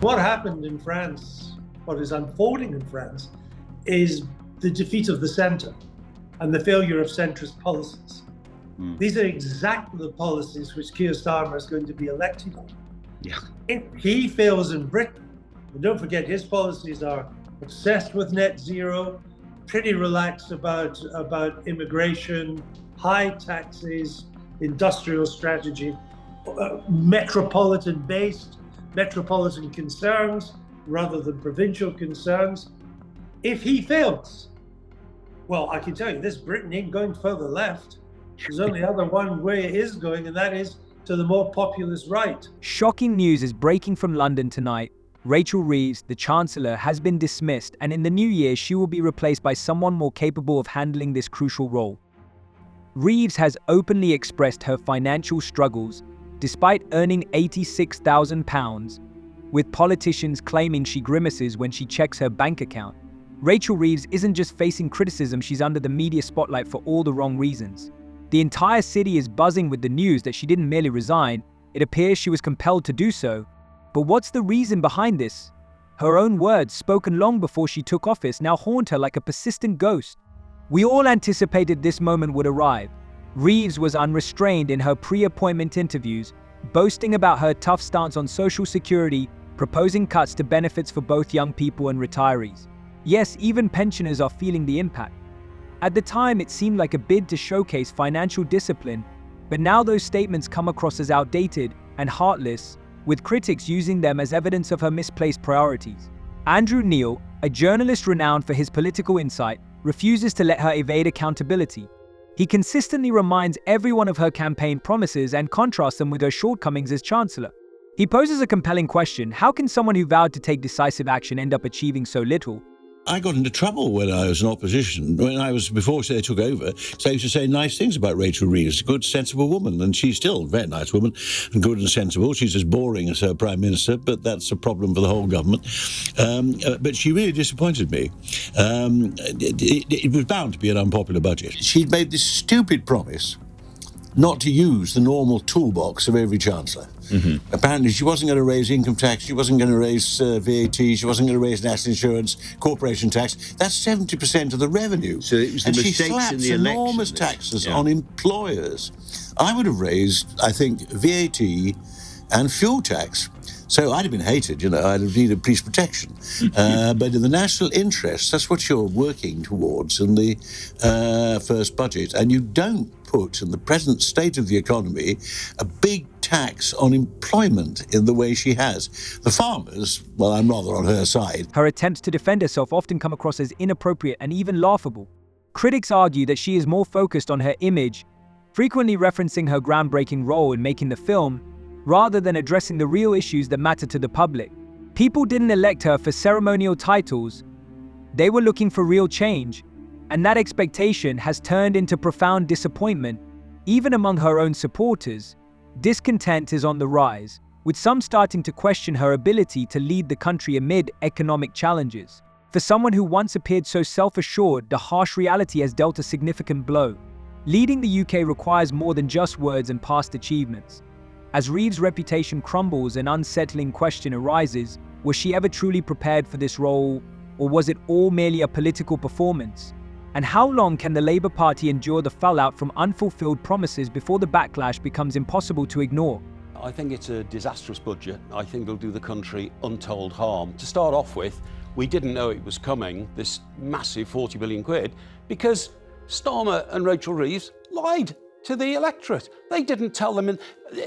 what happened in France, what is unfolding in France, is the defeat of the centre and the failure of centrist policies. These are exactly the policies which Keir Starmer is going to be elected on. Yeah. If he fails in Britain, and don't forget his policies are obsessed with net zero, pretty relaxed about immigration, high taxes, industrial strategy, metropolitan concerns rather than provincial concerns. If he fails, well, I can tell you this, Britain ain't going further left. There's only other one way it is going, and that is to the more populist right. Shocking news is breaking from London tonight. Rachel Reeves, the Chancellor, has been dismissed, and in the new year she will be replaced by someone more capable of handling this crucial role. Reeves has openly expressed her financial struggles, despite earning £86,000, with politicians claiming she grimaces when she checks her bank account. Rachel Reeves isn't just facing criticism, she's under the media spotlight for all the wrong reasons. The entire city is buzzing with the news that she didn't merely resign, it appears she was compelled to do so. But what's the reason behind this? Her own words, spoken long before she took office, now haunt her like a persistent ghost. We all anticipated this moment would arrive. Reeves was unrestrained in her pre-appointment interviews, boasting about her tough stance on social security, proposing cuts to benefits for both young people and retirees. Yes, even pensioners are feeling the impact. At the time, it seemed like a bid to showcase financial discipline, but now those statements come across as outdated and heartless, with critics using them as evidence of her misplaced priorities. Andrew Neil, a journalist renowned for his political insight, refuses to let her evade accountability. He consistently reminds everyone of her campaign promises and contrasts them with her shortcomings as Chancellor. He poses a compelling question: how can someone who vowed to take decisive action end up achieving so little? I got into trouble when I was in opposition. Before they took over, so I used to say nice things about Rachel Reeves, a good, sensible woman, and she's still a very nice woman, and good and sensible. She's as boring as her Prime Minister, but that's a problem for the whole government. But she really disappointed me. It was bound to be an unpopular budget. She'd made this stupid promise not to use the normal toolbox of every Chancellor. Mm-hmm. Apparently she wasn't going to raise income tax, she wasn't going to raise VAT, she wasn't going to raise national insurance, corporation tax. That's 70% of the revenue. So it was the mistakes in the election. Enormous taxes on employers. I would have raised, I think, VAT and fuel tax. So I'd have been hated, I'd have needed police protection. But in the national interest, that's what you're working towards in the first budget. And you don't put, in the present state of the economy, a big tax on employment in the way she has. The farmers, well, I'm rather on her side. Her attempts to defend herself often come across as inappropriate and even laughable. Critics argue that she is more focused on her image, frequently referencing her groundbreaking role in making the film, rather than addressing the real issues that matter to the public. People didn't elect her for ceremonial titles. They were looking for real change, and that expectation has turned into profound disappointment. Even among her own supporters, discontent is on the rise, with some starting to question her ability to lead the country amid economic challenges. For someone who once appeared so self-assured, the harsh reality has dealt a significant blow. Leading the UK requires more than just words and past achievements. As Reeves' reputation crumbles, an unsettling question arises: was she ever truly prepared for this role, or was it all merely a political performance? And how long can the Labour Party endure the fallout from unfulfilled promises before the backlash becomes impossible to ignore? I think it's a disastrous budget. I think it'll do the country untold harm. To start off with, we didn't know it was coming, this massive 40 billion quid, because Starmer and Rachel Reeves lied to the electorate. They didn't tell them.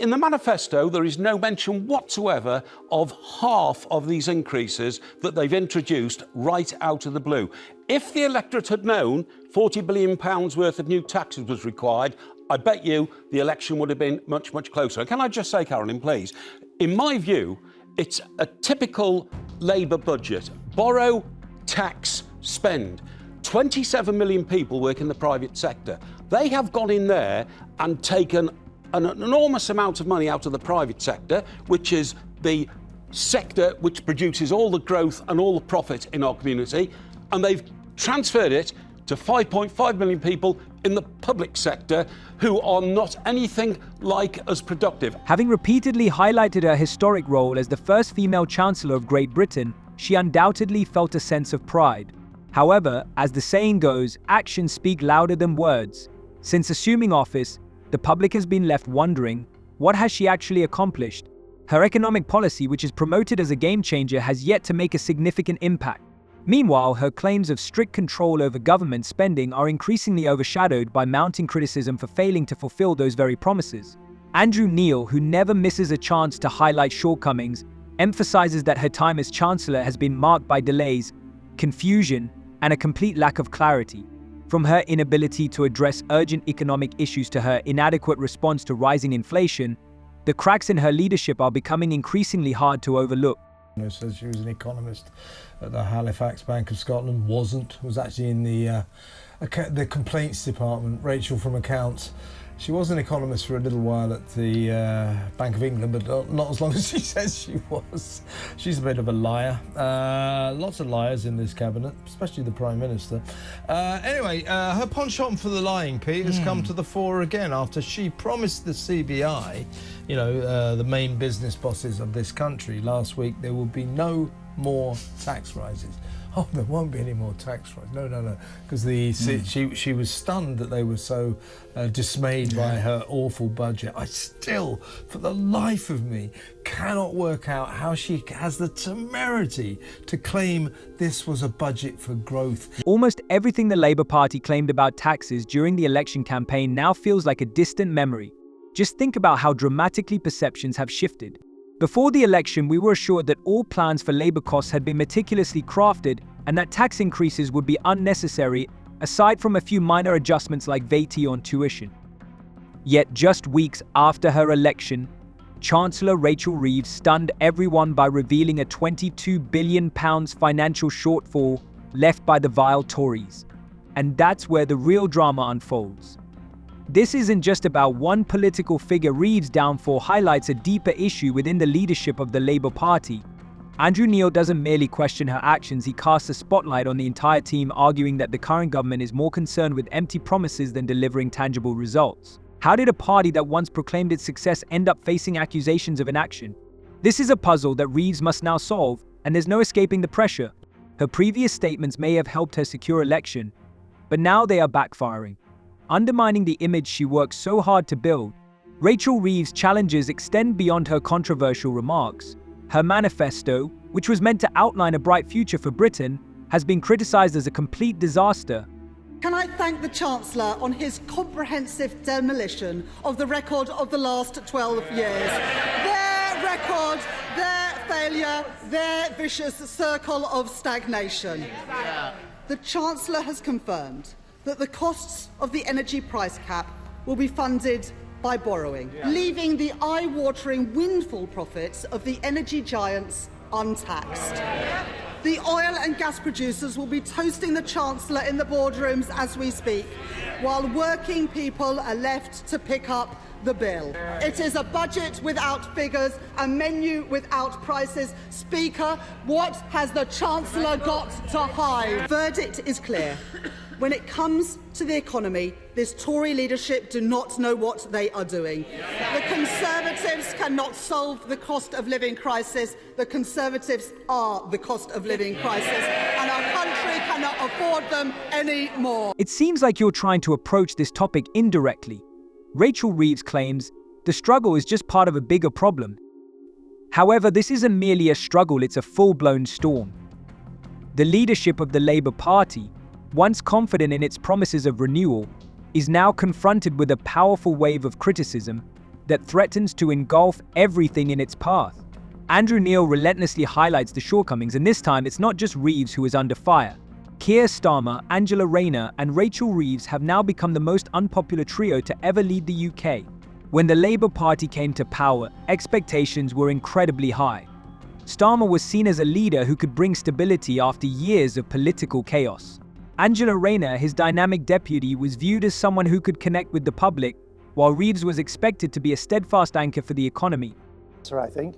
In the manifesto, there is no mention whatsoever of half of these increases that they've introduced right out of the blue. If the electorate had known £40 billion worth of new taxes was required, I bet you the election would have been much, much closer. And can I just say, Carolyn, please, in my view, it's a typical Labour budget. Borrow, tax, spend. 27 million people work in the private sector. They have gone in there and taken an enormous amount of money out of the private sector, which is the sector which produces all the growth and all the profit in our community, and they've transferred it to 5.5 million people in the public sector who are not anything like as productive. Having repeatedly highlighted her historic role as the first female Chancellor of Great Britain, she undoubtedly felt a sense of pride. However, as the saying goes, actions speak louder than words. Since assuming office, the public has been left wondering, what has she actually accomplished? Her economic policy, which is promoted as a game changer, has yet to make a significant impact. Meanwhile, her claims of strict control over government spending are increasingly overshadowed by mounting criticism for failing to fulfill those very promises. Andrew Neil, who never misses a chance to highlight shortcomings, emphasizes that her time as Chancellor has been marked by delays, confusion, and a complete lack of clarity. From her inability to address urgent economic issues to her inadequate response to rising inflation, the cracks in her leadership are becoming increasingly hard to overlook. Says she was an economist at the Halifax Bank of Scotland. Was actually in the complaints department. Rachel from accounts. She was an economist for a little while at the Bank of England, but not as long as she says she was. She's a bit of a liar. Lots of liars in this cabinet, especially the Prime Minister. Anyway, her penchant for the lying, Pete, has come to the fore again after she promised the CBI, the main business bosses of this country last week, there will be no more tax rises. Oh, there won't be any more tax rises. No, because she was stunned that they were so dismayed by her awful budget. I still, for the life of me, cannot work out how she has the temerity to claim this was a budget for growth. Almost everything the Labour Party claimed about taxes during the election campaign now feels like a distant memory. Just think about how dramatically perceptions have shifted. Before the election, we were assured that all plans for Labour costs had been meticulously crafted and that tax increases would be unnecessary, aside from a few minor adjustments like VAT on tuition. Yet just weeks after her election, Chancellor Rachel Reeves stunned everyone by revealing a £22 billion financial shortfall left by the vile Tories. And that's where the real drama unfolds. This isn't just about one political figure. Reeves' downfall highlights a deeper issue within the leadership of the Labour Party. Andrew Neil doesn't merely question her actions, he casts a spotlight on the entire team, arguing that the current government is more concerned with empty promises than delivering tangible results. How did a party that once proclaimed its success end up facing accusations of inaction? This is a puzzle that Reeves must now solve, and there's no escaping the pressure. Her previous statements may have helped her secure election, but now they are backfiring, undermining the image she worked so hard to build. Rachel Reeves' challenges extend beyond her controversial remarks. Her manifesto, which was meant to outline a bright future for Britain, has been criticised as a complete disaster. Can I thank the Chancellor on his comprehensive demolition of the record of the last 12 years. Their record, their failure, their vicious circle of stagnation. The Chancellor has confirmed that the costs of the energy price cap will be funded by borrowing, leaving the eye-watering windfall profits of the energy giants untaxed. The oil and gas producers will be toasting the Chancellor in the boardrooms as we speak, while working people are left to pick up the bill. It is a budget without figures, a menu without prices. Speaker, what has the Chancellor got to hide? Verdict is clear. When it comes to the economy, this Tory leadership do not know what they are doing. The Conservatives cannot solve the cost of living crisis. The Conservatives are the cost of living crisis, and our country cannot afford them anymore. It seems like you're trying to approach this topic indirectly. Rachel Reeves claims the struggle is just part of a bigger problem. However, this isn't merely a struggle, it's a full-blown storm. The leadership of the Labour Party, once confident in its promises of renewal, is now confronted with a powerful wave of criticism that threatens to engulf everything in its path. Andrew Neil relentlessly highlights the shortcomings, and this time it's not just Reeves who is under fire. Keir Starmer, Angela Rayner, and Rachel Reeves have now become the most unpopular trio to ever lead the UK. When the Labour Party came to power, expectations were incredibly high. Starmer was seen as a leader who could bring stability after years of political chaos. Angela Rayner, his dynamic deputy, was viewed as someone who could connect with the public, while Reeves was expected to be a steadfast anchor for the economy. I think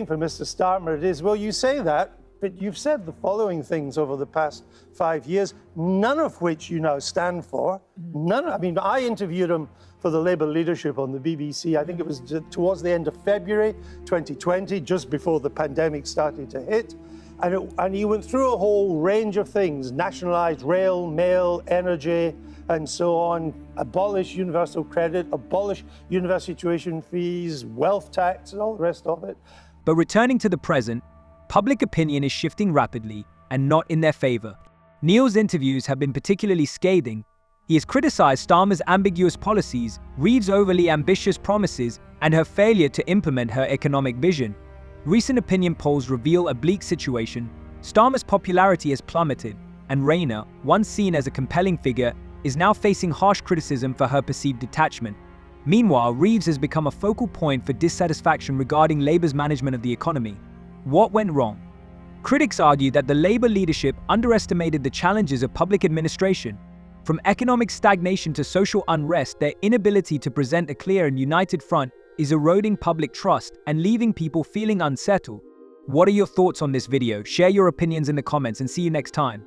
for Mr. Starmer it is, well, you say that, But you've said the following things over the past 5 years, none of which you now stand for. I interviewed him for the Labour leadership on the BBC. I think it was towards the end of February 2020, just before the pandemic started to hit. And he went through a whole range of things: nationalised rail, mail, energy, and so on, abolish universal credit, abolish university tuition fees, wealth tax, and all the rest of it. But returning to the present, public opinion is shifting rapidly and not in their favour. Neil's interviews have been particularly scathing. He has criticised Starmer's ambiguous policies, Reeves' overly ambitious promises, and her failure to implement her economic vision. Recent opinion polls reveal a bleak situation. Starmer's popularity has plummeted, and Rayner, once seen as a compelling figure, is now facing harsh criticism for her perceived detachment. Meanwhile, Reeves has become a focal point for dissatisfaction regarding Labour's management of the economy. What went wrong? Critics argue that the Labour leadership underestimated the challenges of public administration. From economic stagnation to social unrest, their inability to present a clear and united front is eroding public trust and leaving people feeling unsettled. What are your thoughts on this video? Share your opinions in the comments and see you next time.